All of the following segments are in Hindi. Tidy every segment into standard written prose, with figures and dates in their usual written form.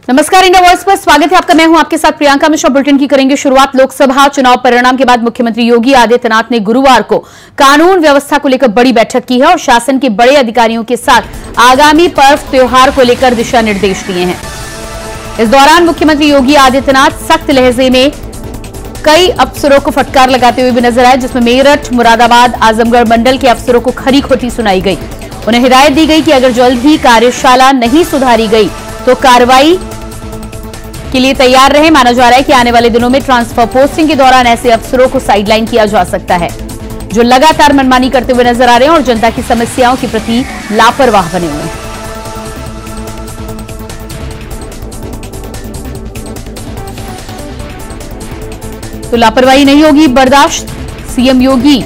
नमस्कार, इंडिया वॉइस पर स्वागत है आपका। मैं हूं आपके साथ प्रियंका मिश्रा। बुलेटिन की करेंगे शुरुआत। लोकसभा चुनाव परिणाम के बाद मुख्यमंत्री योगी आदित्यनाथ ने गुरुवार को कानून व्यवस्था को लेकर बड़ी बैठक की है और शासन के बड़े अधिकारियों के साथ आगामी पर्व त्योहार को लेकर दिशा निर्देश दिए हैं। इस दौरान मुख्यमंत्री योगी आदित्यनाथ सख्त लहजे में कई अफसरों को फटकार लगाते हुए भी नजर आए, जिसमें मेरठ, मुरादाबाद, आजमगढ़ मंडल के अफसरों को खरी खोटी सुनाई गई। उन्हें हिदायत दी गई कि अगर जल्द ही कार्यशाला नहीं सुधारी गई तो कार्रवाई के लिए तैयार रहे। माना जा रहा है कि आने वाले दिनों में ट्रांसफर पोस्टिंग के दौरान ऐसे अफसरों को साइडलाइन किया जा सकता है जो लगातार मनमानी करते हुए नजर आ रहे हैं और जनता की समस्याओं के प्रति लापरवाह बने हुए हैं। तो लापरवाही नहीं होगी बर्दाश्त, सीएम योगी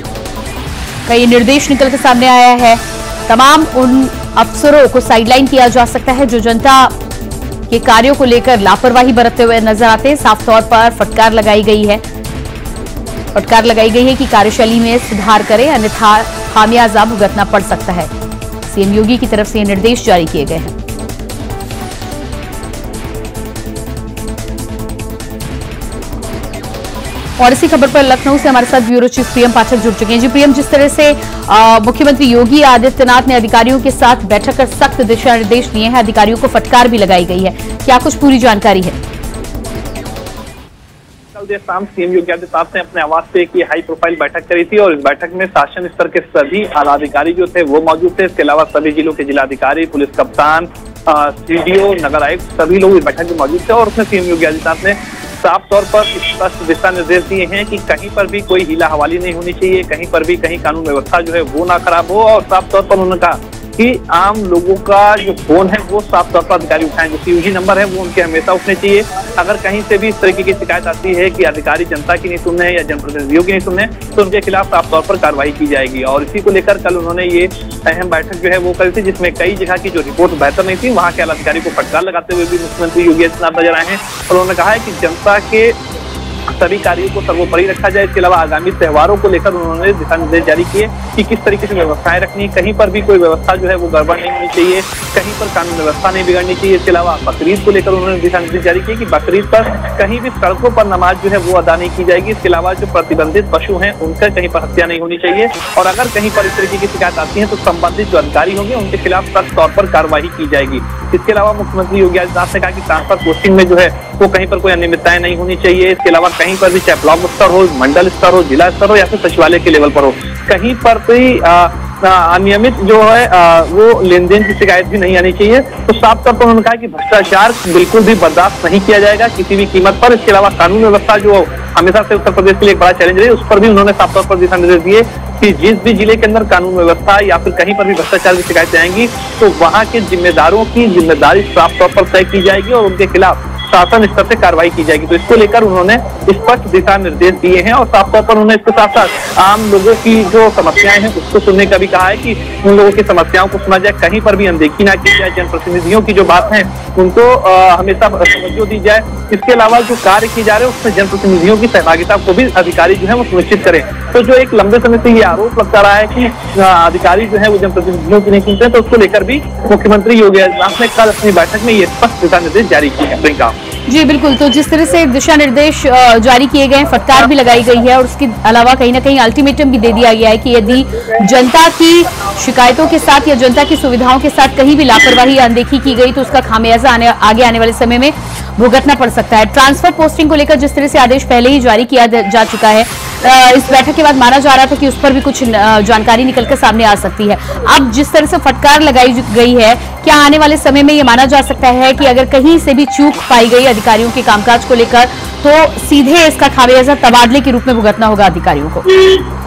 का ये निर्देश निकल के सामने आया है। तमाम उन अफसरों को साइडलाइन किया जा सकता है जो जनता के कार्यों को लेकर लापरवाही बरतते हुए नजर आते हैं। साफ तौर पर फटकार लगाई गई है कि कार्यशैली में सुधार करें, अन्यथा खामियाजा भुगतना पड़ सकता है। सीएम योगी की तरफ से ये निर्देश जारी किए गए हैं। और इसी खबर पर लखनऊ से हमारे साथ ब्यूरो चीफ प्रियम पाठक जुड़ चुके हैं। जी प्रियम, जिस तरह से मुख्यमंत्री योगी आदित्यनाथ ने अधिकारियों के साथ बैठक कर सख्त दिशा निर्देश दिए हैं, अधिकारियों को फटकार भी लगाई गई है, क्या कुछ पूरी जानकारी है? कल देर शाम सीएम योगी आदित्यनाथ ने अपने आवास पे एक हाई प्रोफाइल बैठक करी थी और इस बैठक में शासन स्तर के सभी आला अधिकारी जो थे वो मौजूद थे। इसके अलावा सभी जिलों के जिलाधिकारी, पुलिस कप्तान, सीडीओ, नगर आयुक्त सभी लोग इस बैठक में मौजूद थे और उसमें सीएम योगी आदित्यनाथ ने साफ तौर पर स्पष्ट दिशा निर्देश दिए हैं कि कहीं पर भी कोई हीला हवाली नहीं होनी चाहिए, कहीं पर भी कहीं कानून व्यवस्था जो है वो ना खराब हो। और साफ तौर पर उन्होंने कहा कि आम लोगों का जो फोन है वो साफ तौर पर अधिकारी उठाएं, जो सीयूजी नंबर है वो उनके हमेशा उठने चाहिए। अगर कहीं से भी इस तरीके की शिकायत आती है कि अधिकारी जनता की नहीं सुन रहे या जनप्रतिनिधियों की नहीं सुन रहे तो उनके खिलाफ साफ तौर पर कार्रवाई की जाएगी। और इसी को लेकर कल उन्होंने ये अहम बैठक जो है वो करी थी, जिसमें कई जगह की जो रिपोर्ट बेहतर नहीं थी वहां के अधिकारी को फटकार लगाते हुए भी मुख्यमंत्री योगी आदित्यनाथ नजर आए हैं। और उन्होंने कहा है कि जनता के सभी कार्यों को सर्वोपरि रखा जाए। इसके अलावा आगामी त्योहारों को लेकर उन्होंने दिशा निर्देश जारी किए कि किस तरीके से व्यवस्थाएं रखनी, कहीं पर भी कोई व्यवस्था जो है वो गड़बड़ नहीं होनी चाहिए, कहीं पर कानून व्यवस्था नहीं बिगड़नी चाहिए। इसके अलावा बकरीद को लेकर उन्होंने दिशा निर्देश जारी किए कि बकरीद पर कहीं भी सड़कों पर नमाज जो है वो अदा नहीं की जाएगी। इसके अलावा जो प्रतिबंधित पशु हैं उनका कहीं पर हत्या नहीं होनी चाहिए और अगर कहीं पर इस तरीके की शिकायत आती है तो संबंधित जो अधिकारी होंगे उनके खिलाफ सख्त तौर पर कार्रवाई की जाएगी। इसके अलावा मुख्यमंत्री योगी आदित्यनाथ ने कहा कि ट्रांसफर पोस्टिंग में जो है वो कहीं पर कोई अनियमितताएं नहीं होनी चाहिए। इसके अलावा कहीं पर भी चाहे ब्लॉक स्तर हो, मंडल स्तर हो, जिला स्तर हो या फिर सचिवालय के लेवल पर हो, कहीं पर कोई अनियमित जो है वो लेन देन की शिकायत भी नहीं आनी चाहिए। तो साफ तौर पर उन्होंने कहा कि भ्रष्टाचार बिल्कुल भी बर्दाश्त नहीं किया जाएगा किसी भी कीमत पर। इसके अलावा कानून व्यवस्था जो हमेशा से उत्तर प्रदेश के लिए एक बड़ा चैलेंज रही, उस पर भी उन्होंने साफ तौर पर दिशा निर्देश दिए कि जिस भी जिले के अंदर कानून व्यवस्था या फिर कहीं पर भी भ्रष्टाचार की शिकायतें आएंगी तो वहां के जिम्मेदारों की जिम्मेदारी साफ तौर पर तय की जाएगी और उनके खिलाफ शासन स्तर से कार्रवाई की जाएगी। तो इसको लेकर उन्होंने स्पष्ट दिशा निर्देश दिए हैं और साफ तौर पर उन्होंने इसके साथ साथ आम लोगों की जो समस्याएं हैं उसको सुनने का भी कहा है कि उन लोगों की समस्याओं को सुना जाए, कहीं पर भी अनदेखी ना की जाए, जनप्रतिनिधियों की जो बात है उनको हमेशा तवज्जो दी जाए। इसके अलावा जो कार्य किए जा रहे हैं उसमें जनप्रतिनिधियों की सहभागिता को भी अधिकारी जो है वो सुनिश्चित करें। तो जो एक लंबे समय से ये आरोप लगता रहा है कि अधिकारी जो है वो जनप्रतिनिधियों की नहीं सुनते, तो उसको लेकर भी मुख्यमंत्री योगी आदित्यनाथ ने कल अपनी बैठक में ये स्पष्ट दिशा निर्देश जारी किए हैं। प्रियंका जी बिल्कुल, तो जिस तरह से दिशा निर्देश जारी किए गए हैं, फटकार भी लगाई गई है और उसके अलावा कहीं ना कहीं अल्टीमेटम भी दे दिया गया है कि यदि जनता की शिकायतों के साथ या जनता की सुविधाओं के साथ कहीं भी लापरवाही या अनदेखी की गई तो उसका खामियाजा आगे आने वाले समय में भुगतना पड़ सकता है। ट्रांसफर पोस्टिंग को लेकर जिस तरह से आदेश पहले ही जारी किया जा चुका है, इस बैठक के बाद माना जा रहा था कि उस पर भी कुछ जानकारी निकलकर सामने आ सकती है। अब जिस तरह से फटकार लगाई गई है, क्या आने वाले समय में ये माना जा सकता है कि अगर कहीं से भी चूक पाई गई अधिकारियों के कामकाज को लेकर तो सीधे इसका खामियाजा तबादले के रूप में भुगतना होगा अधिकारियों को?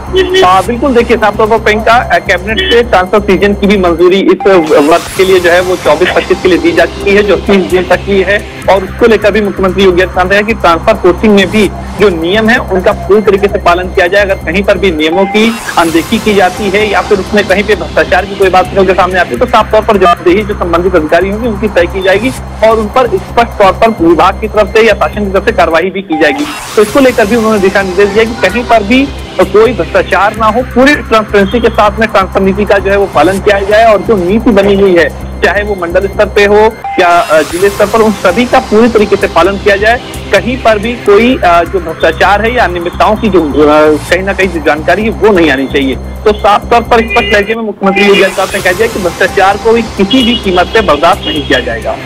बिल्कुल, देखिए साफ तौर पर प्रियंका, कैबिनेट से ट्रांसफर सीजन की भी मंजूरी इस वर्ष के लिए जो है वो 24-25 के लिए दी जा चुकी है, जो 30 दिन तक की है। और उसको लेकर भी मुख्यमंत्री योगी आदित्यनाथ ने कहा कि ट्रांसफर पोस्टिंग में भी जो नियम है उनका पूरी तरीके से पालन किया जाए। अगर कहीं पर भी नियमों की अनदेखी की जाती है या फिर उसमें कहीं पे भ्रष्टाचार की कोई बात निकल के सामने आती है तो साफ तौर पर जवाबदेही जो संबंधित अधिकारी होंगे उनकी तय की जाएगी और उन पर स्पष्ट तौर पर विभाग की तरफ से या शासन की तरफ से कार्रवाई भी की जाएगी। तो इसको लेकर भी उन्होंने दिशा निर्देश दिया कि कहीं पर भी कोई भ्रष्टाचार ना हो, पूरी ट्रांसपेरेंसी के साथ में ट्रांसफर नीति का जो है वो पालन किया जाए और जो नीति बनी हुई है, चाहे वो मंडल स्तर पे हो या जिले स्तर पर, उन सभी का पूरी तरीके से पालन किया जाए। कहीं पर भी कोई जो भ्रष्टाचार है या अनियमितताओं की जो कहीं ना कहीं जानकारी है वो नहीं आनी चाहिए। तो साफ तौर पर स्पष्ट लहजे में मुख्यमंत्री योगी आदित्यनाथ ने कह दिया कि भ्रष्टाचार को किसी भी कीमत पे बर्दाश्त नहीं किया जाएगा।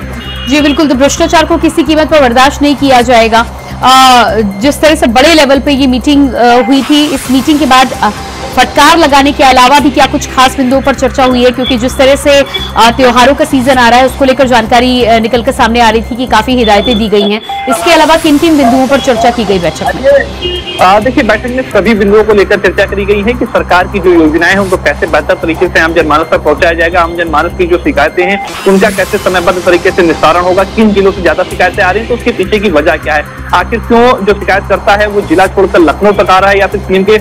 जी बिल्कुल, तो भ्रष्टाचार को किसी कीमत पर बर्दाश्त नहीं किया जाएगा। जिस तरह से बड़े लेवल पे ये मीटिंग हुई थी, इस मीटिंग के बाद फटकार लगाने के अलावा भी क्या कुछ खास बिंदुओं पर चर्चा हुई है? क्योंकि जिस तरह से त्योहारों का सीजन आ रहा है, उसको लेकर जानकारी निकलकर सामने आ रही थी कि काफी हिदायतें दी गई हैं। इसके अलावा किन किन बिंदुओं पर चर्चा की गई बैठक में? देखिए, बैठक में सभी बिंदुओं को लेकर चर्चा करी गई है कि सरकार की जो योजनाएं हैं उनको कैसे बेहतर तरीके से आम जनमानस तक पहुंचाया जाएगा, आम जनमानस की जो शिकायतें हैं उनका कैसे समयबद्ध तरीके से निस्तारण होगा, किन जिलों से ज्यादा शिकायतें आ रही हैं, तो उसके पीछे की वजह क्या है, आखिर क्यों जो शिकायत करता है वो जिला छोड़कर लखनऊ तक आ रहा है, या फिर पीएम के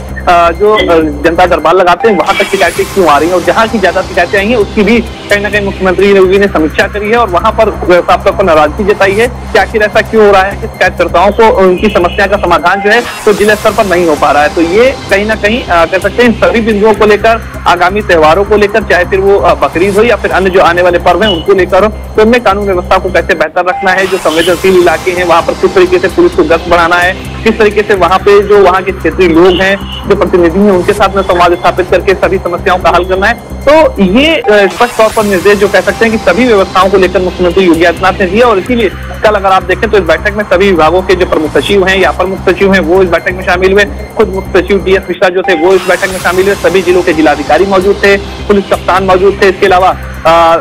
जो जनता दरबार लगाते हैं वहां तक शिकायतें क्यों आ रही हैं, और जहां की ज्यादा शिकायतें आई हैं उसकी भी कहीं ना कहीं मुख्यमंत्री योगी ने समीक्षा करी है और वहां पर साफ तौर पर नाराजगी जताई है कि आखिर ऐसा क्यों हो रहा है कि शिकायतकर्ताओं को उनकी समस्या का समाधान जो है तो जिला स्तर पर नहीं हो पा रहा है। तो ये कहीं ना कहीं कह सकते हैं सभी बिंदुओं को लेकर, आगामी त्योहारों को लेकर, चाहे फिर वो बकरीद हो या फिर अन्य जो आने वाले पर्व हैं उनको लेकर, तो उनमें कानून व्यवस्था को कैसे बेहतर रखना है, जो संवेदनशील इलाके हैं वहां पर किस तरीके से पुलिस को गश्त बढ़ाना है, किस तरीके से वहां पे जो वहां के क्षेत्रीय लोग हैं, जो प्रतिनिधि हैं, उनके साथ में संवाद स्थापित करके सभी समस्याओं का हल करना है। तो ये स्पष्ट तौर पर निर्देश जो कह सकते हैं कि सभी व्यवस्थाओं को लेकर मुख्यमंत्री योगी आदित्यनाथ ने दिया। और इसीलिए कल अगर आप देखें तो इस बैठक में सभी विभागों के जो प्रमुख सचिव हैं या अपर मुख्य सचिव हैं वो इस बैठक में शामिल हुए, खुद मुख्य सचिव डीएस मिश्रा जो थे वो इस बैठक में शामिल हुए, सभी जिलों के जिलाधिकारी मौजूद थे, पुलिस कप्तान मौजूद थे, इसके अलावा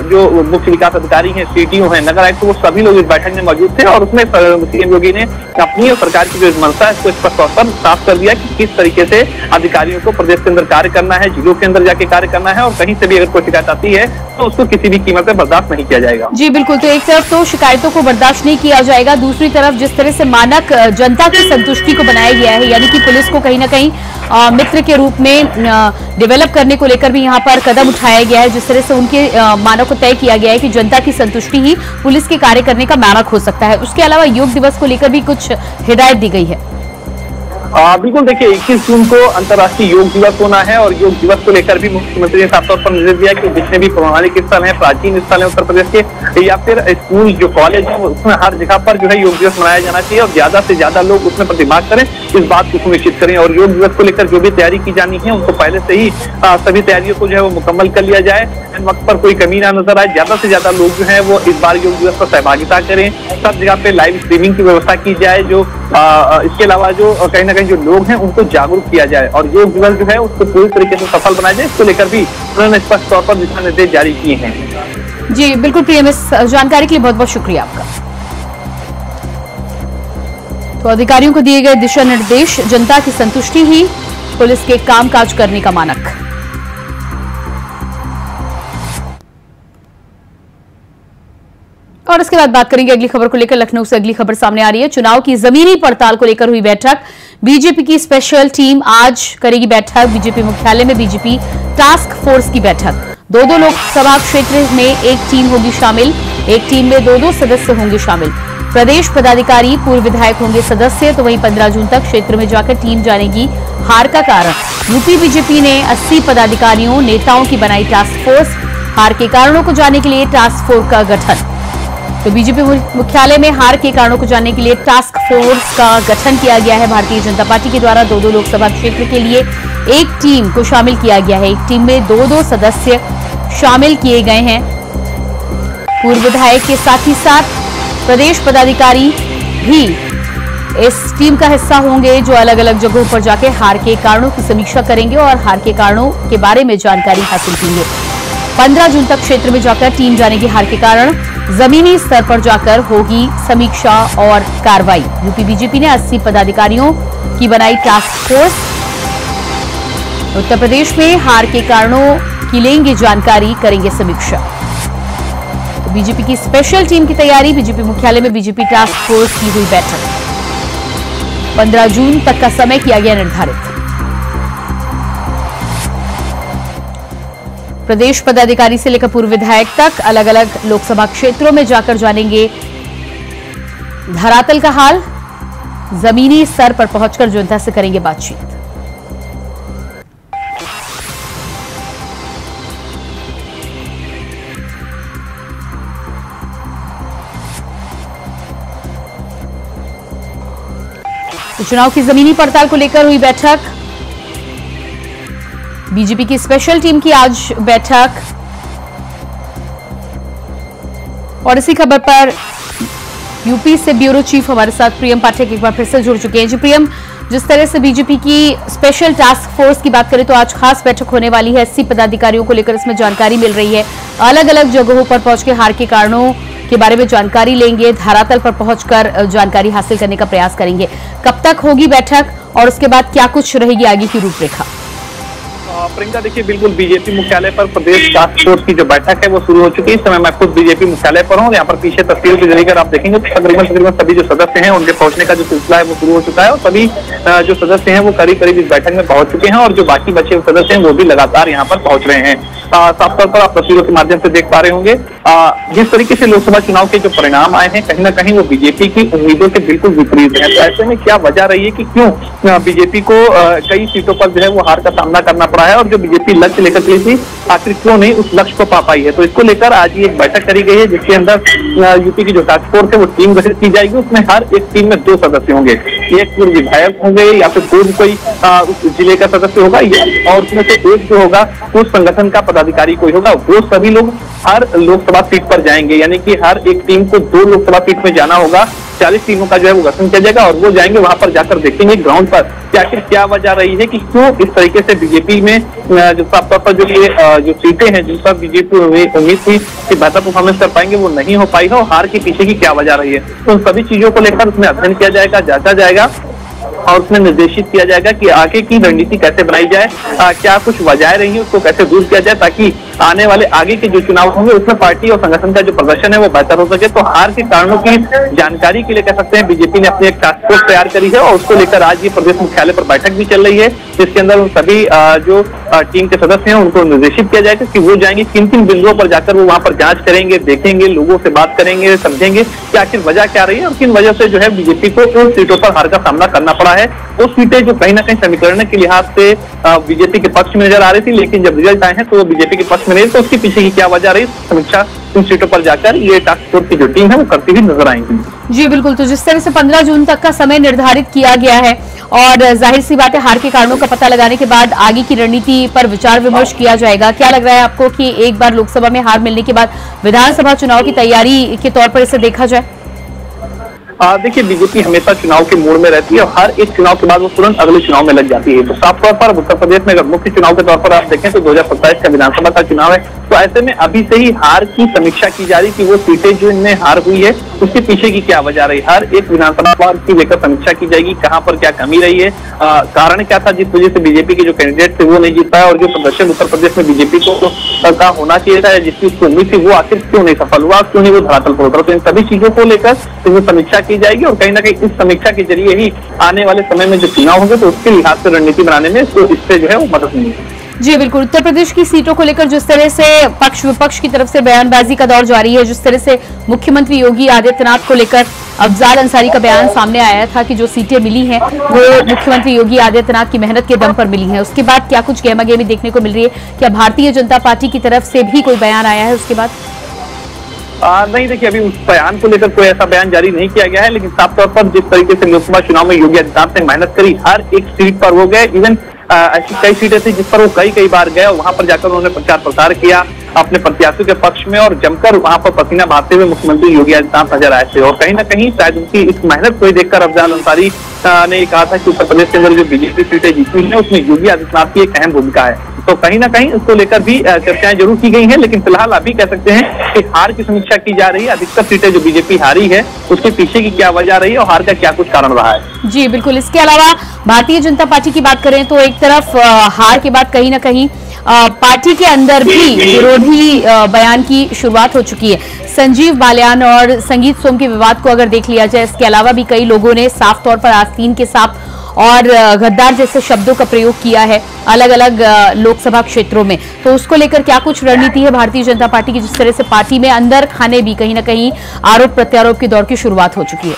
जो मुख्य विकास अधिकारी हैं, सीटीओ हैं, नगर आयुक्त, वो सभी लोग इस बैठक में मौजूद थे। और उसमें सीएम योगी ने अपनी और सरकार की जो मंशा है उसको स्पष्ट तौर पर साफ कर दिया कि किस तरीके से अधिकारियों को प्रदेश के अंदर कार्य करना है, जिलों के अंदर जाके कार्य करना है, और कहीं से भी अगर कोई शिकायत आती है तो उसको किसी भी कीमत पर बर्दाश्त नहीं किया जाएगा। जी बिल्कुल, तो एक तरफ तो शिकायतों को बर्दाश्त नहीं किया जाएगा, दूसरी तरफ जिस तरह से मानक जनता की संतुष्टि को बनाया गया है, यानी कि पुलिस को कहीं ना कहीं मित्र के रूप में डेवलप करने को लेकर भी यहाँ पर कदम उठाया गया है। जिस तरह से उनके मानक को तय किया गया है कि जनता की संतुष्टि ही पुलिस के कार्य करने का मानक हो सकता है। उसके अलावा योग दिवस को लेकर भी कुछ हिदायत दी गई है। बिल्कुल, देखिए 21 जून को अंतर्राष्ट्रीय योग दिवस होना है और योग दिवस को लेकर भी मुख्यमंत्री ने साफ तौर पर निर्देश दिया कि जितने भी पौराणिक स्थल हैं, प्राचीन स्थल हैं उत्तर प्रदेश के, या फिर स्कूल जो कॉलेज है उसमें हर जगह पर जो है योग दिवस मनाया जाना चाहिए और ज्यादा से ज्यादा लोग उसमें प्रतिभाग करें, इस बात को सुनिश्चित करें। और योग दिवस को लेकर जो भी तैयारी की जानी है उनको पहले से ही सभी तैयारियों को जो है वो मुकम्मल कर लिया जाए, वक्त पर कोई कमी ना नजर आए, ज्यादा से ज्यादा लोग जो है वो इस बार योग दिवस पर सहभागिता करें, सब जगह पे लाइव स्ट्रीमिंग की व्यवस्था की जाए, जो इसके अलावा जो कहीं ना कहीं जो लोग हैं उनको जागरूक किया जाए और योग दिवस जो है उसको पूरी तरीके से सफल बनाया जाए। इसको लेकर भी उन्होंने स्पष्ट तौर पर दिशा निर्देश जारी किए हैं। जी बिल्कुल प्रियम, इस जानकारी के लिए बहुत बहुत शुक्रिया आपका। तो अधिकारियों को दिए गए दिशा निर्देश, जनता की संतुष्टि ही पुलिस के कामकाज करने का मानक। और इसके बाद बात करेंगे अगली खबर को लेकर। लखनऊ से अगली खबर सामने आ रही है। चुनाव की जमीनी पड़ताल को लेकर हुई बैठक। बीजेपी की स्पेशल टीम आज करेगी बैठक। बीजेपी मुख्यालय में बीजेपी टास्क फोर्स की बैठक। दो लोकसभा क्षेत्र में एक टीम होगी शामिल, एक टीम में दो सदस्य होंगे शामिल। प्रदेश पदाधिकारी, पूर्व विधायक होंगे सदस्य। तो वहीं 15 जून तक क्षेत्र में जाकर टीम जानेगी हार का कारण। यूपी बीजेपी ने 80 पदाधिकारियों नेताओं की बनाई टास्क फोर्स। हार के कारणों को जानने के लिए टास्क फोर्स का गठन। तो बीजेपी मुख्यालय में हार के कारणों को जानने के लिए टास्क फोर्स का गठन किया गया है। भारतीय जनता पार्टी के द्वारा दो लोकसभा क्षेत्र के लिए एक टीम को शामिल किया गया है। एक टीम में दो सदस्य शामिल किए गए हैं। पूर्व विधायक के साथ ही साथ प्रदेश पदाधिकारी भी इस टीम का हिस्सा होंगे, जो अलग अलग जगहों पर जाके हार के कारणों की समीक्षा करेंगे और हार के कारणों के बारे में जानकारी हासिल करेंगे। 15 जून तक क्षेत्र में जाकर टीम जानेगी हार के कारण। जमीनी स्तर पर जाकर होगी समीक्षा और कार्रवाई। यूपी बीजेपी ने 80 पदाधिकारियों की बनाई टास्क फोर्स। उत्तर प्रदेश में हार के कारणों की लेंगे जानकारी, करेंगे समीक्षा। तो बीजेपी की स्पेशल टीम की तैयारी। बीजेपी मुख्यालय में बीजेपी टास्क फोर्स की हुई बैठक। 15 जून तक का समय किया गया निर्धारित। प्रदेश पदाधिकारी से लेकर पूर्व विधायक तक अलग अलग लोकसभा क्षेत्रों में जाकर जानेंगे धरातल का हाल। जमीनी स्तर पर पहुंचकर जनता से करेंगे बातचीत। तो चुनाव की जमीनी पड़ताल को लेकर हुई बैठक, बीजेपी की स्पेशल टीम की आज बैठक। और इसी खबर पर यूपी से ब्यूरो चीफ हमारे साथ प्रियम पाठक एक बार फिर से जुड़ चुके हैं। जी प्रियम, जिस तरह से बीजेपी की स्पेशल टास्क फोर्स की बात करें तो आज खास बैठक होने वाली है, 80 पदाधिकारियों को लेकर इसमें जानकारी मिल रही है। अलग अलग जगहों पर पहुंच के हार के कारणों के बारे में जानकारी लेंगे, धरातल पर पहुंचकर जानकारी हासिल करने का प्रयास करेंगे। कब तक होगी बैठक और उसके बाद क्या कुछ रहेगी आगे की रूपरेखा? प्रियंका, देखिए बिल्कुल बीजेपी मुख्यालय पर प्रदेश टास्क फोर्स की जो बैठक है वो शुरू हो चुकी है। इस समय मैं खुद बीजेपी मुख्यालय पर हूँ। यहाँ पर पीछे तस्वीरों के जरिए आप देखेंगे तो तकरीबन सभी जो सदस्य हैं उनके पहुंचने का जो सिलसिला है वो शुरू हो चुका है और सभी जो सदस्य हैं वो करीब करीब इस बैठक में पहुंच चुके हैं और जो बाकी बचे हुए सदस्य हैं वो भी लगातार यहाँ पर पहुंच रहे हैं। साफ तौर पर आप तस्वीरों के माध्यम से देख पा रहे होंगे जिस तरीके से लोकसभा चुनाव के जो परिणाम आए हैं कहीं ना कहीं वो बीजेपी की उम्मीदों के बिल्कुल विपरीत है। तो ऐसे में क्या वजह रही है कि क्यों बीजेपी को कई सीटों पर जो है वो हार का सामना करना पड़ा है और जो बीजेपी लक्ष्य लेकर चली थी आखिर क्यों नहीं उस लक्ष्य को पा पाई है। तो इसको लेकर आज ही एक बैठक करी गई है जिसके अंदर यूपी की जो टास्क फोर्स है वो टीम गठित की जाएगी। उसमें हर एक टीम में 2 सदस्य होंगे, एक पूर्व विधायक होंगे या फिर पूर्व कोई उस जिले का सदस्य होगा और उसमें से एक जो होगा उस संगठन का पदाधिकारी कोई होगा। वो सभी लोग हर लोकसभा सीट पर जाएंगे, यानी कि हर एक टीम को 2 लोकसभा सीट में जाना होगा। 40 टीमों का जो है वो गठन किया जाएगा और वो जाएंगे वहां पर जाकर देखेंगे ग्राउंड पर कि आखिर क्या वजह रही है कि क्यों इस तरीके से बीजेपी में जो साफ तौर पर जो सीटें हैं जिन पर बीजेपी उम्मीद थी कि बेहतर परफॉर्मेंस कर पाएंगे वो नहीं हो पाई है और हार के पीछे की क्या वजह रही है। तो उन सभी चीजों को लेकर उसमें अध्ययन किया जाएगा, जांचा जाएगा और उसमें निर्देशित किया जाएगा कि आगे की रणनीति कैसे बनाई जाए, क्या कुछ वजह रही है उसको कैसे दूर किया जाए ताकि आने वाले आगे के जो चुनाव होंगे उसमें पार्टी और संगठन का जो प्रदर्शन है वो बेहतर हो सके। तो हार के कारणों की जानकारी के लिए कह सकते हैं बीजेपी ने अपनी एक टास्क फोर्स तैयार करी है और उसको लेकर आज ये प्रदेश मुख्यालय पर बैठक भी चल रही है जिसके अंदर उन सभी जो टीम के सदस्य हैं उनको निर्देशित किया जाएगा कि वो जाएंगे किन किन बिंदुओं पर जाकर वो वहां पर जांच करेंगे, देखेंगे, लोगों से बात करेंगे, समझेंगे कि आखिर वजह क्या रही है और किन वजह से जो है बीजेपी को उन सीटों पर हार का सामना करना पड़ा है। वो सीटें जो कहीं ना कहीं समीकरण के लिहाज से बीजेपी के पक्ष में नजर आ रही थी लेकिन जब रिजल्ट आए हैं तो वो बीजेपी के पक्ष में नहीं, तो उसके पीछे की क्या वजह रही समीक्षा उन सीटों पर जाकर ये टास्क फोर्स की जो टीम है वो करती हुई नजर आएंगी। जी बिल्कुल, तो जिस तरह से 15 जून तक का समय निर्धारित किया गया है और जाहिर सी बात है हार के कारणों का पता लगाने के बाद आगे की रणनीति पर विचार विमर्श किया जाएगा। क्या लग रहा है आपको कि एक बार लोकसभा में हार मिलने के बाद विधानसभा चुनाव की तैयारी के तौर पर इसे देखा जाए? देखिए बीजेपी हमेशा चुनाव के मोड़ में रहती है और हर एक चुनाव के बाद वो तुरंत अगले चुनाव में लग जाती है। तो साफ तौर पर उत्तर प्रदेश में अगर मुख्य चुनाव के तौर पर आप देखें तो 2027 का विधानसभा का चुनाव है। तो ऐसे में अभी से ही हार की समीक्षा की जा रही कि वो सीटें जो इनमें हार हुई है उसके पीछे की क्या वजह रही। हर एक विधानसभा वार की लेकर समीक्षा की जाएगी, कहाँ पर क्या कमी रही है, कारण क्या था जिस वजह से बीजेपी के जो कैंडिडेट थे वो नहीं जीत पाए और जो प्रदर्शन उत्तर प्रदेश में बीजेपी को का होना चाहिए था जिसकी उसको उम्मीद थी वो आखिर क्यों नहीं सफल हुआ, क्यों नहीं वो धरातल पर उतरा। तो इन सभी चीजों को लेकर समीक्षा की जाएगी और कहीं ना कहीं इस समीक्षा के जरिए ही आने वाले समय में जो चुनाव होंगे तो उसके लिहाज से रणनीति बनाने में तो इससे जो है वो मदद मिलेगी। जी बिल्कुल, उत्तर प्रदेश की सीटों को लेकर जिस तरह से पक्ष विपक्ष की तरफ से बयानबाजी का दौर जारी है, जिस तरह से मुख्यमंत्री योगी आदित्यनाथ को लेकर अफजाल अंसारी का बयान सामने आया था कि जो सीटें मिली हैं वो मुख्यमंत्री योगी आदित्यनाथ की मेहनत के दम पर मिली हैं, उसके बाद क्या कुछ गहमागहमी देखने को मिल रही है? क्या भारतीय जनता पार्टी की तरफ से भी कोई बयान आया है उसके बाद? नहीं, देखिए अभी उस बयान को लेकर कोई ऐसा बयान जारी नहीं किया गया है लेकिन साफ तौर पर जिस तरीके से लोकसभा चुनाव में योगी आदित्यनाथ ने मेहनत करी, हर एक सीट पर वो गए। इवन ऐसी कई सीटें थी जिस पर वो कई बार गए और वहां पर जाकर उन्होंने प्रचार प्रसार किया अपने प्रत्याशियों के पक्ष में और जमकर वहां पर पसीना बहाते हुए मुख्यमंत्री योगी आदित्यनाथ नजर आए थे। और कहीं ना कहीं शायद उनकी इस मेहनत को ही देखकर अफजाल अंसारी ने कहा था कि उत्तर प्रदेश के अंदर जो बीजेपी सीटें जीती हैं उसमें योगी आदित्यनाथ की एक अहम भूमिका है। तो कहीं ना कहीं इसको लेकर भी चर्चाएं जरूर की गई हैं लेकिन फिलहाल अभी कह सकते हैं कि हार की समीक्षा की जा रही है। अधिकतर सीटें जो बीजेपी हारी है उसके पीछे की क्या वजह रही है और हार का क्या कुछ कारण रहा है। जी बिल्कुल, इसके अलावा भारतीय जनता पार्टी की बात करें तो एक तरफ हार के बाद कहीं ना कहीं पार्टी के अंदर भी विरोधी बयान की शुरुआत हो चुकी है। संजीव बालियान और संगीत सोम के विवाद को अगर देख लिया जाए, इसके अलावा भी कई लोगों ने साफ तौर पर आस्तीन के सांप और गद्दार जैसे शब्दों का प्रयोग किया है अलग अलग लोकसभा क्षेत्रों में। तो उसको लेकर क्या कुछ रणनीति है भारतीय जनता पार्टी की, जिस तरह से पार्टी में अंदर खाने भी कहीं ना कहीं आरोप प्रत्यारोप के दौर की शुरुआत हो चुकी है?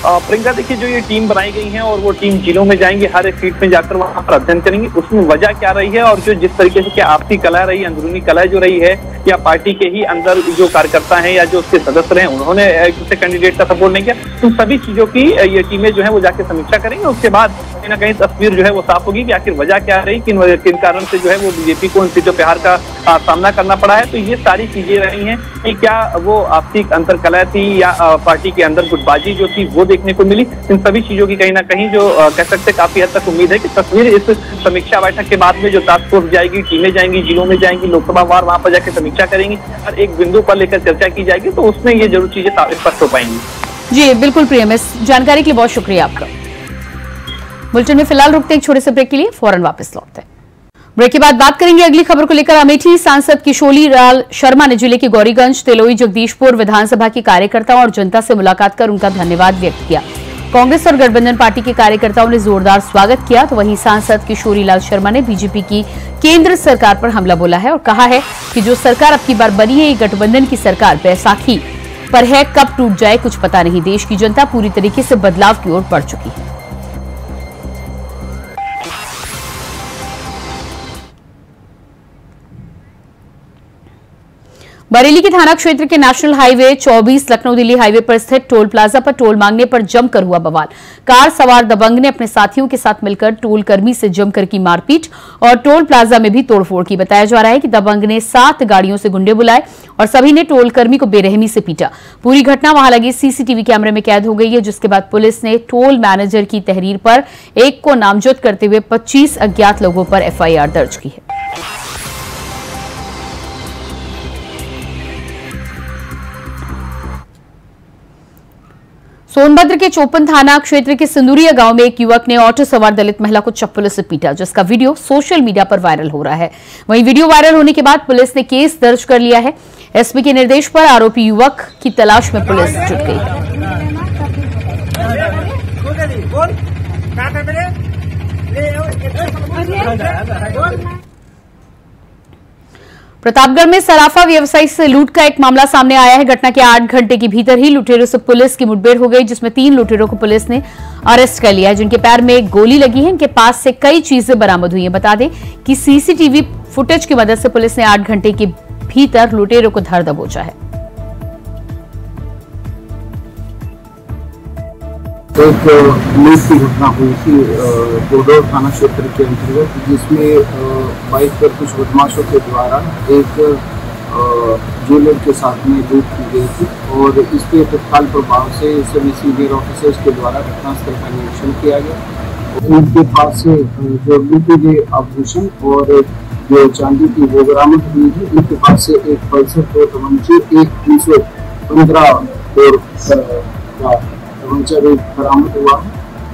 प्रियंका, देखिए जो ये टीम बनाई गई है और वो टीम जिलों में जाएंगी, हर एक सीट में जाकर वहां पर अध्ययन करेंगे उसमें वजह क्या रही है और जो जिस तरीके से क्या आपसी कला रही है, अंदरूनी कला जो रही है, या पार्टी के ही अंदर जो कार्यकर्ता हैं या जो उसके सदस्य हैं उन्होंने एक दूसरे कैंडिडेट का सपोर्ट नहीं किया, तो सभी चीजों की ये टीमें जो है वो जाके समीक्षा करेंगे। उसके बाद कहीं ना कहीं तस्वीर जो है वो साफ होगी कि आखिर वजह क्या रही, किन कारण से जो है वो बीजेपी को इन सीटों पे हार का सामना करना पड़ा है। तो ये सारी चीजें रही हैं कि क्या वो आपसी अंतर कला थी या पार्टी के अंदर गुटबाजी जो थी वो देखने को मिली। इन सभी चीजों की कहीं ना कहीं जो कह सकते काफी हद तक उम्मीद है कि तस्वीर इस समीक्षा बैठक के बाद में जो टास्क फोर्स जाएगी, टीमें जाएंगी, जिलों में जाएंगी, लोकसभा वार वहां पर जाकर समीक्षा करेंगी और एक बिंदु पर लेकर चर्चा की जाएगी, तो उसमें ये जरूर चीजें स्पष्ट हो पाएंगी। जी बिल्कुल प्रियम, इस जानकारी के लिए बहुत शुक्रिया आपका। बुलेटिन में फिलहाल रुकते हैं एक छोटे से ब्रेक के लिए, फौरन वापस लौटते हैं। ब्रेक के बाद बात करेंगे अगली खबर को लेकर। अमेठी सांसद किशोरी लाल शर्मा ने जिले के गौरीगंज, तेलोई, जगदीशपुर विधानसभा के कार्यकर्ताओं और जनता से मुलाकात कर उनका धन्यवाद व्यक्त किया। कांग्रेस और गठबंधन पार्टी के कार्यकर्ताओं ने जोरदार स्वागत किया, तो वहीं सांसद किशोरी लाल शर्मा ने बीजेपी की केंद्र सरकार पर हमला बोला है और कहा है कि जो सरकार अब की बार बनी है ये गठबंधन की सरकार बैसाखी पर है, कब टूट जाए कुछ पता नहीं। देश की जनता पूरी तरीके से बदलाव की ओर बढ़ चुकी है। बरेली के थाना क्षेत्र के national highway 24 Lucknow Delhi highway पर स्थित टोल प्लाजा पर टोल मांगने पर जमकर हुआ बवाल। कार सवार दबंग ने अपने साथियों के साथ मिलकर टोल कर्मी से जमकर की मारपीट और टोल प्लाजा में भी तोड़फोड़ की। बताया जा रहा है कि दबंग ने 7 गाड़ियों से गुंडे बुलाए और सभी ने टोल कर्मी को बेरहमी से पीटा। पूरी घटना वहां लगे सीसीटीवी कैमरे में कैद हो गई है, जिसके बाद पुलिस ने टोल मैनेजर की तहरीर पर एक को नामजद करते हुए 25 अज्ञात लोगों पर एफआईआर दर्ज की है। सोनभद्र के चोपन थाना क्षेत्र के सिंदुरिया गांव में एक युवक ने ऑटो सवार दलित महिला को चप्पलों से पीटा, जिसका वीडियो सोशल मीडिया पर वायरल हो रहा है। वहीं वीडियो वायरल होने के बाद पुलिस ने केस दर्ज कर लिया है। एसपी के निर्देश पर आरोपी युवक की तलाश में पुलिस जुट गई है। प्रतापगढ़ में सराफा व्यवसायी से लूट का एक मामला सामने आया है। घटना के 8 घंटे के भीतर ही लुटेरों से पुलिस की मुठभेड़ हो गई, जिसमें 3 लुटेरों को पुलिस ने अरेस्ट कर लिया है, जिनके पैर में एक गोली लगी है। इनके पास से कई चीजें बरामद हुई हैं। बता दें कि सीसीटीवी फुटेज की मदद से पुलिस ने 8 घंटे के भीतर लुटेरों को धर दबोचा है। एक लूट की घटना हुई थी डोडोर थाना क्षेत्र के अंतर्गत, जिसमें बाइक पर कुछ बदमाशों के द्वारा एक ज्वेलर के साथ में लूट की गई थी और इसके तत्काल प्रभाव से सभी सीनियर ऑफिसर्स के द्वारा घटनास्थल का निरीक्षण किया गया। उनके पास से जो लूटे गए आभूषण और जो चांदी की वो बरामद हुई है। उनके पास से एक पल्सर 2 एक 315 और बरामद हुआ है।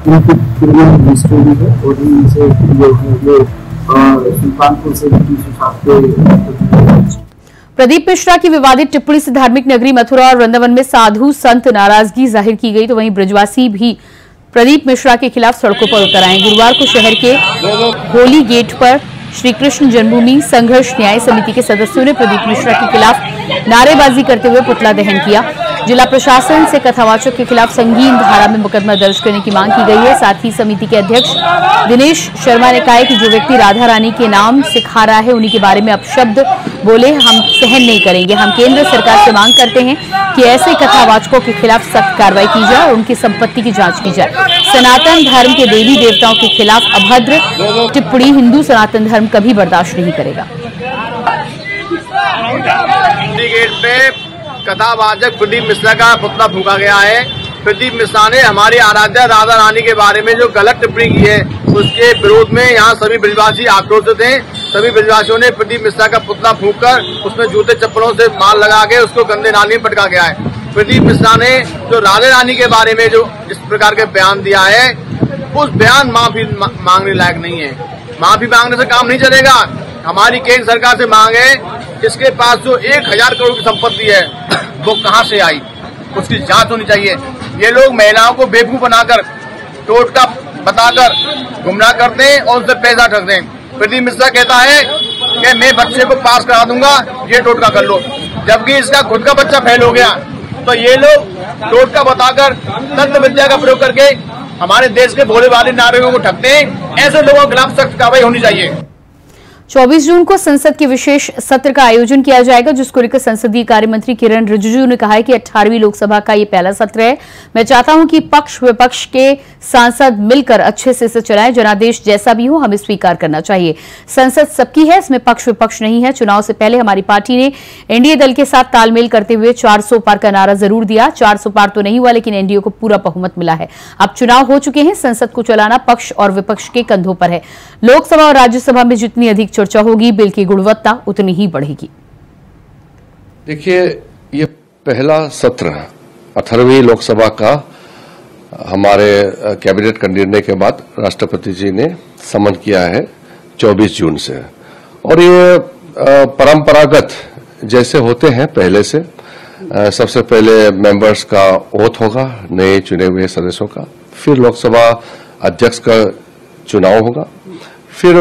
उनकी क्रिमिनल हिस्ट्री भी है और इनसे जो है वो सुल्तानपुर से 307 के। प्रदीप मिश्रा की विवादित टिप्पणी से धार्मिक नगरी मथुरा और वृंदावन में साधु संत नाराजगी जाहिर की गई, तो वहीं ब्रजवासी भी प्रदीप मिश्रा के खिलाफ सड़कों पर उतर आए। गुरुवार को शहर के होली गेट पर श्री कृष्ण जन्मभूमि संघर्ष न्याय समिति के सदस्यों ने प्रदीप मिश्रा के खिलाफ नारेबाजी करते हुए पुतला दहन किया। जिला प्रशासन से कथावाचक के खिलाफ संगीन धारा में मुकदमा दर्ज करने की मांग की गई है। साथ ही समिति के अध्यक्ष दिनेश शर्मा ने कहा है कि जो व्यक्ति राधा रानी के नाम सिखा रहा है उन्हीं के बारे में अपशब्द बोले हम सहन नहीं करेंगे। हम केंद्र सरकार से मांग करते हैं कि ऐसे कथावाचकों के खिलाफ सख्त कार्रवाई की जाए और उनकी संपत्ति की जांच की जाए। सनातन धर्म के देवी देवताओं के खिलाफ अभद्र टिप्पणी हिंदू सनातन धर्म कभी बर्दाश्त नहीं करेगा। कथावाचक प्रदीप मिश्रा का पुतला फूंका गया है। प्रदीप मिश्रा ने हमारी आराध्या राधा रानी के बारे में जो गलत टिप्पणी की है उसके विरोध में यहाँ सभी ब्रजवासी आक्रोशित हैं। सभी ब्रजवासियों ने प्रदीप मिश्रा का पुतला फूंककर उसमें जूते चप्पलों से मार लगा के उसको गंदे नाली में पटका गया है। प्रदीप मिश्रा ने जो राधा रानी के बारे में जो इस प्रकार के बयान दिया है उस बयान माफी मांगने लायक नहीं है। माफी मांगने से काम नहीं चलेगा। हमारी केंद्र सरकार से मांग है, इसके पास जो 1000 करोड़ की संपत्ति है वो कहां से आई, उसकी जांच होनी चाहिए। ये लोग महिलाओं को बेवकूफ बनाकर टोटका बताकर गुमराह करते हैं और उससे पैसा ठगते हैं। प्रदीप मिश्रा कहता है कि मैं बच्चे को पास करा दूंगा, ये टोटका कर लो, जबकि इसका खुद का बच्चा फेल हो गया। तो ये लोग टोटका बताकर तंत्र विद्या का प्रयोग करके हमारे देश के भोले भाले नागरिकों को ठगते हैं। ऐसे लोगों के खिलाफ सख्त कार्रवाई होनी चाहिए। 24 जून को संसद के विशेष सत्र का आयोजन किया जाएगा, जिसको लेकर संसदीय कार्य मंत्री किरण रिजिजू ने कहा है कि 18वीं लोकसभा का ये पहला सत्र है। मैं चाहता हूं कि पक्ष विपक्ष के सांसद मिलकर अच्छे से इसे चलाएं। जनादेश जैसा भी हो हमें स्वीकार करना चाहिए। संसद सबकी है, इसमें पक्ष विपक्ष नहीं है। चुनाव से पहले हमारी पार्टी ने एनडीए दल के साथ तालमेल करते हुए 400 पार का नारा जरूर दिया। 400 पार तो नहीं हुआ, लेकिन एनडीए को पूरा बहुमत मिला है। अब चुनाव हो चुके हैं, संसद को चलाना पक्ष और विपक्ष के कंधों पर है। लोकसभा और राज्यसभा में जितनी अधिक चर्चा होगी, बिल की गुणवत्ता उतनी ही बढ़ेगी। देखिए, ये पहला सत्र 18वीं लोकसभा का हमारे कैबिनेट का निर्णय के बाद राष्ट्रपति जी ने समन किया है 24 जून से, और ये परंपरागत जैसे होते हैं पहले से। सबसे पहले मेंबर्स का ओथ होगा, नए चुने हुए सदस्यों का, फिर लोकसभा अध्यक्ष का चुनाव होगा, फिर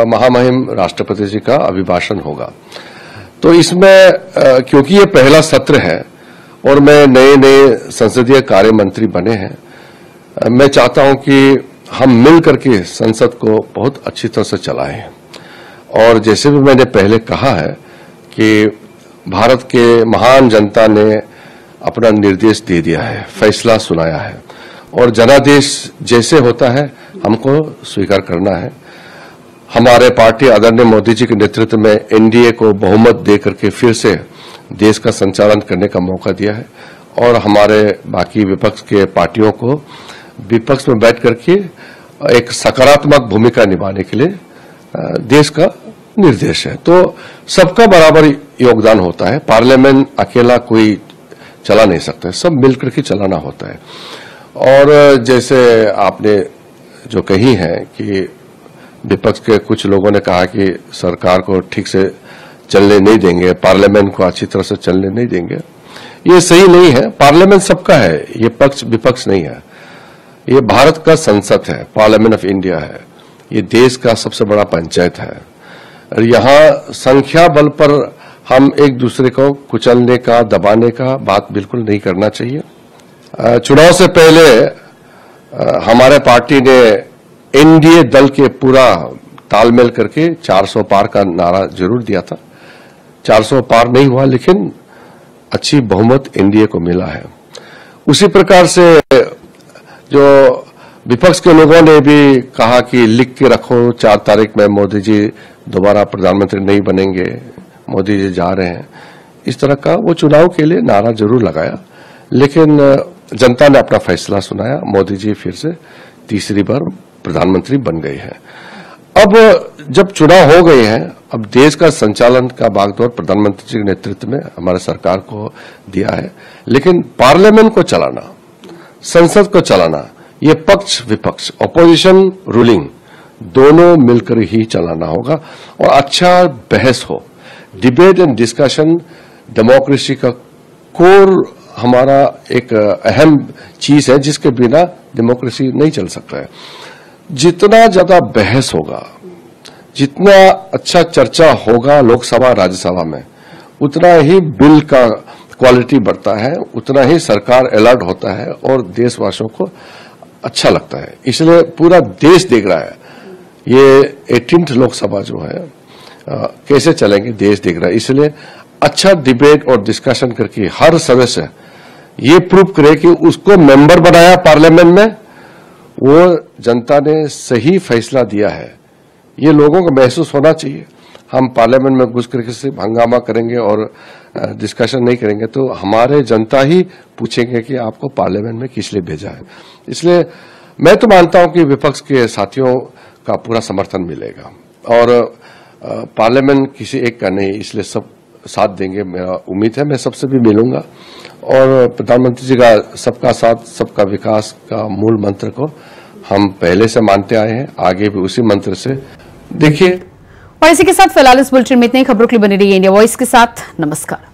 महामहिम राष्ट्रपति जी का अभिभाषण होगा। तो इसमें क्योंकि ये पहला सत्र है और मैं नए संसदीय कार्य मंत्री बने हैं, मैं चाहता हूं कि हम मिल करके संसद को बहुत अच्छी तरह से चलाएं। और जैसे भी मैंने पहले कहा है कि भारत के महान जनता ने अपना निर्देश दे दिया है, फैसला सुनाया है, और जनादेश जैसे होता है हमको स्वीकार करना है। हमारे पार्टी आदरणीय मोदी जी के नेतृत्व में एनडीए को बहुमत दे करके फिर से देश का संचालन करने का मौका दिया है, और हमारे बाकी विपक्ष के पार्टियों को विपक्ष में बैठ करके एक सकारात्मक भूमिका निभाने के लिए देश का निर्देश है। तो सबका बराबर योगदान होता है। पार्लियामेंट अकेला कोई चला नहीं सकता है, सब मिलकर के चलाना होता है। और जैसे आपने जो कही है कि विपक्ष के कुछ लोगों ने कहा कि सरकार को ठीक से चलने नहीं देंगे, पार्लियामेंट को अच्छी तरह से चलने नहीं देंगे, ये सही नहीं है। पार्लियामेंट सबका है, ये पक्ष विपक्ष नहीं है। ये भारत का संसद है, पार्लियामेंट ऑफ इंडिया है, ये देश का सबसे बड़ा पंचायत है। और यहाँ संख्या बल पर हम एक दूसरे को कुचलने का, दबाने का बात बिल्कुल नहीं करना चाहिए। चुनाव से पहले हमारे पार्टी ने एनडीए दल के पूरा तालमेल करके 400 पार का नारा जरूर दिया था। 400 पार नहीं हुआ, लेकिन अच्छी बहुमत एनडीए को मिला है। उसी प्रकार से जो विपक्ष के लोगों ने भी कहा कि लिख के रखो 4 तारीख में मोदी जी दोबारा प्रधानमंत्री नहीं बनेंगे, मोदी जी जा रहे हैं, इस तरह का वो चुनाव के लिए नारा जरूर लगाया, लेकिन जनता ने अपना फैसला सुनाया। मोदी जी फिर से तीसरी बार प्रधानमंत्री बन गए हैं। अब जब चुनाव हो गए हैं, अब देश का संचालन का बागडोर प्रधानमंत्री जी के नेतृत्व में हमारे सरकार को दिया है, लेकिन पार्लियामेंट को चलाना, संसद को चलाना, ये पक्ष विपक्ष, ऑपोजिशन रूलिंग, दोनों मिलकर ही चलाना होगा। और अच्छा बहस हो, डिबेट एंड डिस्कशन डेमोक्रेसी का कोर हमारा एक अहम चीज है, जिसके बिना डेमोक्रेसी नहीं चल सकता है। जितना ज्यादा बहस होगा, जितना अच्छा चर्चा होगा लोकसभा राज्यसभा में, उतना ही बिल का क्वालिटी बढ़ता है, उतना ही सरकार अलर्ट होता है और देशवासियों को अच्छा लगता है। इसलिए पूरा देश देख रहा है ये 18th लोकसभा जो है कैसे चलेंगे, देश देख रहा है। इसलिए अच्छा डिबेट और डिस्कशन करके हर सदस्य ये प्रूव करे कि उसको मेंबर बनाया पार्लियामेंट में, वो जनता ने सही फैसला दिया है, ये लोगों को महसूस होना चाहिए। हम पार्लियामेंट में घुस करके सिर्फ हंगामा करेंगे और डिस्कशन नहीं करेंगे तो हमारे जनता ही पूछेंगे कि आपको पार्लियामेंट में किस लिए भेजा है। इसलिए मैं तो मानता हूं कि विपक्ष के साथियों का पूरा समर्थन मिलेगा और पार्लियामेंट किसी एक का नहीं, इसलिए सब साथ देंगे। मेरा उम्मीद है मैं सबसे भी मिलूंगा और प्रधानमंत्री जी का सबका साथ सबका विकास का मूल मंत्र को हम पहले से मानते आए हैं, आगे भी उसी मंत्र से देखिए। और इसी के साथ फिलहाल इस बुलेटिन में इतनी खबरों के लिए बनी रही इंडिया वॉइस के साथ। नमस्कार।